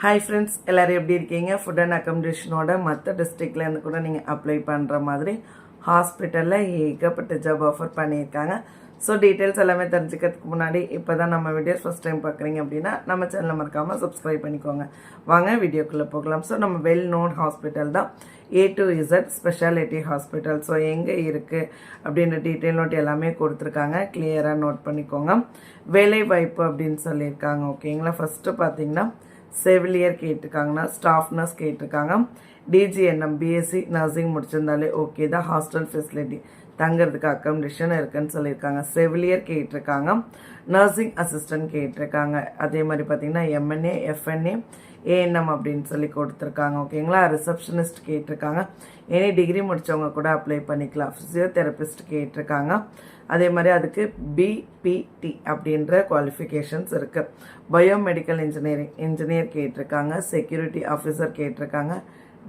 Hi friends, எல்லோரும் எப்படி இருக்கீங்க? ஃபுட் அண்ட் அக்கமடேஷனோட மற்ற டிஸ்ட்ரிக்ட்லேருந்து கூட நீங்கள் அப்ளை பண்ணுற மாதிரி ஹாஸ்பிட்டலில் ஏகப்பட்ட ஜாப் ஆஃபர் பண்ணியிருக்காங்க. ஸோ டீட்டெயில்ஸ் எல்லாமே தெரிஞ்சுக்கிறதுக்கு முன்னாடி இப்போ தான் நம்ம வீடியோஸ் ஃபஸ்ட் டைம் பார்க்குறீங்க அப்படின்னா நம்ம சேனலை மறக்காமல் சப்ஸ்கிரைப் பண்ணிக்கோங்க. வாங்க வீடியோக்குள்ளே போகலாம். ஸோ நம்ம வெல் நோன் ஹாஸ்பிட்டல் தான் A to Z speciality hospital. So எங்கே இருக்குது அப்படின்ற டீட்டெயில் நோட் எல்லாமே கொடுத்துருக்காங்க, கிளியராக நோட் பண்ணிக்கோங்க. வேலை வாய்ப்பு அப்படின்னு சொல்லியிருக்காங்க. ஓகேங்களா, ஃபஸ்ட்டு பார்த்தீங்கன்னா செவிலியர் கேட்டிருக்காங்கன்னா ஸ்டாஃப் நர்ஸ் கேட்டிருக்காங்க. DGNM பிஎஸ்சி நர்சிங் முடிச்சிருந்தாலே ஓகே தான். ஹாஸ்டல் ஃபெசிலிட்டி தங்கிறதுக்கு அக்கமடேஷன் இருக்குன்னு சொல்லியிருக்காங்க. செவிலியர் கேட்டிருக்காங்க, நர்சிங் அசிஸ்டன்ட் கேட்டிருக்காங்க. அதே மாதிரி பார்த்தீங்கன்னா MNA FNA ANM அப்படின்னு சொல்லி கொடுத்துருக்காங்க. ஓகேங்களா, ரிசப்ஷனிஸ்ட் கேட்டிருக்காங்க. எனி டிகிரி முடித்தவங்க கூட அப்ளை பண்ணிக்கலாம். ஃபிசியோதெரபிஸ்ட் கேட்டிருக்காங்க. அதே மாதிரி அதுக்கு BPT அப்படின்ற குவாலிஃபிகேஷன்ஸ் இருக்குது. பயோமெடிக்கல் இன்ஜினியர் கேட்டிருக்காங்க. செக்யூரிட்டி ஆஃபீஸர் கேட்டிருக்காங்க.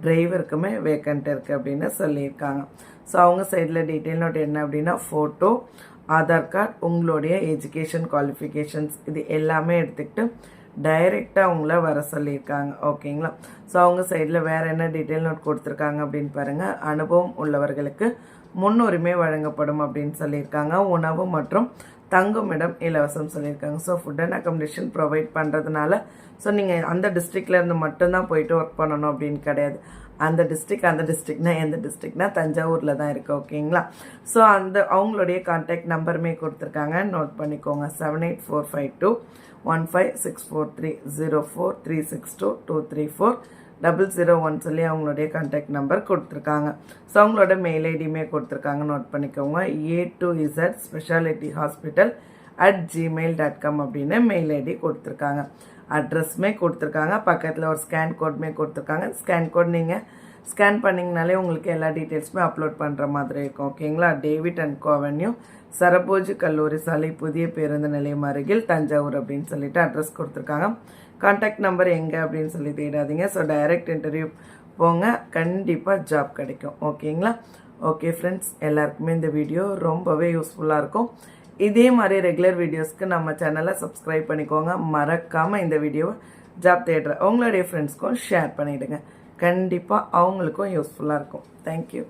டிரைவருக்குமே வேக்கண்ட் இருக்குது அப்படின்னு சொல்லியிருக்காங்க. ஸோ அவங்க சைடில் டீட்டெயில் நோட் என்ன அப்படின்னா ஃபோட்டோ, ஆதார் கார்டு, உங்களுடைய எஜுகேஷன் குவாலிஃபிகேஷன்ஸ் இது எல்லாமே எடுத்துக்கிட்டு டைரெக்டாக அவங்கள வர சொல்லியிருக்காங்க. ஓகேங்களா, ஸோ அவங்க சைடில் வேறு என்ன டீட்டெயில் நோட் கொடுத்துருக்காங்க அப்படின்னு பாருங்கள். அனுபவம் உள்ளவர்களுக்கு முன்னுரிமை வழங்கப்படும் அப்படின்னு சொல்லியிருக்காங்க. உணவு மற்றும் தங்குமிடம் இலவசம் சொல்லியிருக்காங்க. So food and accommodation provide பண்ணுறதுனால ஸோ நீங்கள் அந்த டிஸ்ட்ரிக்ட்லேருந்து மட்டும்தான் போயிட்டு ஒர்க் பண்ணணும் அப்படின்னு கிடையாது. அந்த டிஸ்ட்ரிக்ட்னா எந்த டிஸ்ட்ரிக்ட்னா தஞ்சாவூரில் தான் இருக்குது. ஓகேங்களா, ஸோ அவங்களுடைய கான்டாக்ட் நம்பருமே கொடுத்துருக்காங்க, நோட் பண்ணிக்கோங்க. 7845215643 04362234 001 அவங்களுடைய கான்டாக்ட் நம்பர் கொடுத்துருக்காங்க. ஸோ அவங்களோட மெயில் ஐடியுமே கொடுத்துருக்காங்க, நோட் பண்ணிக்கோங்க. A to Z speciality hospital @gmail.com அப்படின்னு மெயில் ஐடி கொடுத்துருக்காங்க. அட்ரஸ்மே கொடுத்துருக்காங்க. பக்கத்தில் ஒரு ஸ்கேன் கோட்மே கொடுத்துருக்காங்க. ஸ்கேன் கோட் நீங்கள் ஸ்கேன் பண்ணிங்கனாலே உங்களுக்கு எல்லா டீட்டெயில்ஸுமே அப்லோட் பண்ணுற மாதிரி இருக்கும். ஓகேங்களா, David and co avenue, Serfoji கல்லூரி சாலை, புதிய பேருந்து நிலையம் அருகில், தஞ்சாவூர் அப்படின்னு சொல்லிட்டு அட்ரஸ் கொடுத்துருக்காங்க. கான்டாக்ட் நம்பர் எங்கே அப்படின்னு சொல்லி தேடாதீங்க. ஸோ டைரக்ட் இன்டர்வியூ போங்க, கண்டிப்பாக ஜாப் கிடைக்கும். ஓகேங்களா, ஓகே ஃப்ரெண்ட்ஸ், எல்லாருக்குமே இந்த வீடியோ ரொம்பவே யூஸ்ஃபுல்லாக இருக்கும். இதே மாதிரி ரெகுலர் வீடியோஸ்க்கு நம்ம சேனலை சப்ஸ்கிரைப் பண்ணிக்கோங்க. மறக்காமல் இந்த வீடியோவை ஜாப் தேடுற உங்களுடைய ஃப்ரெண்ட்ஸ்க்கும் ஷேர் பண்ணிவிடுங்க. கண்டிப்பாக அவங்களுக்கும் யூஸ்ஃபுல்லாக இருக்கும். தேங்க்யூ.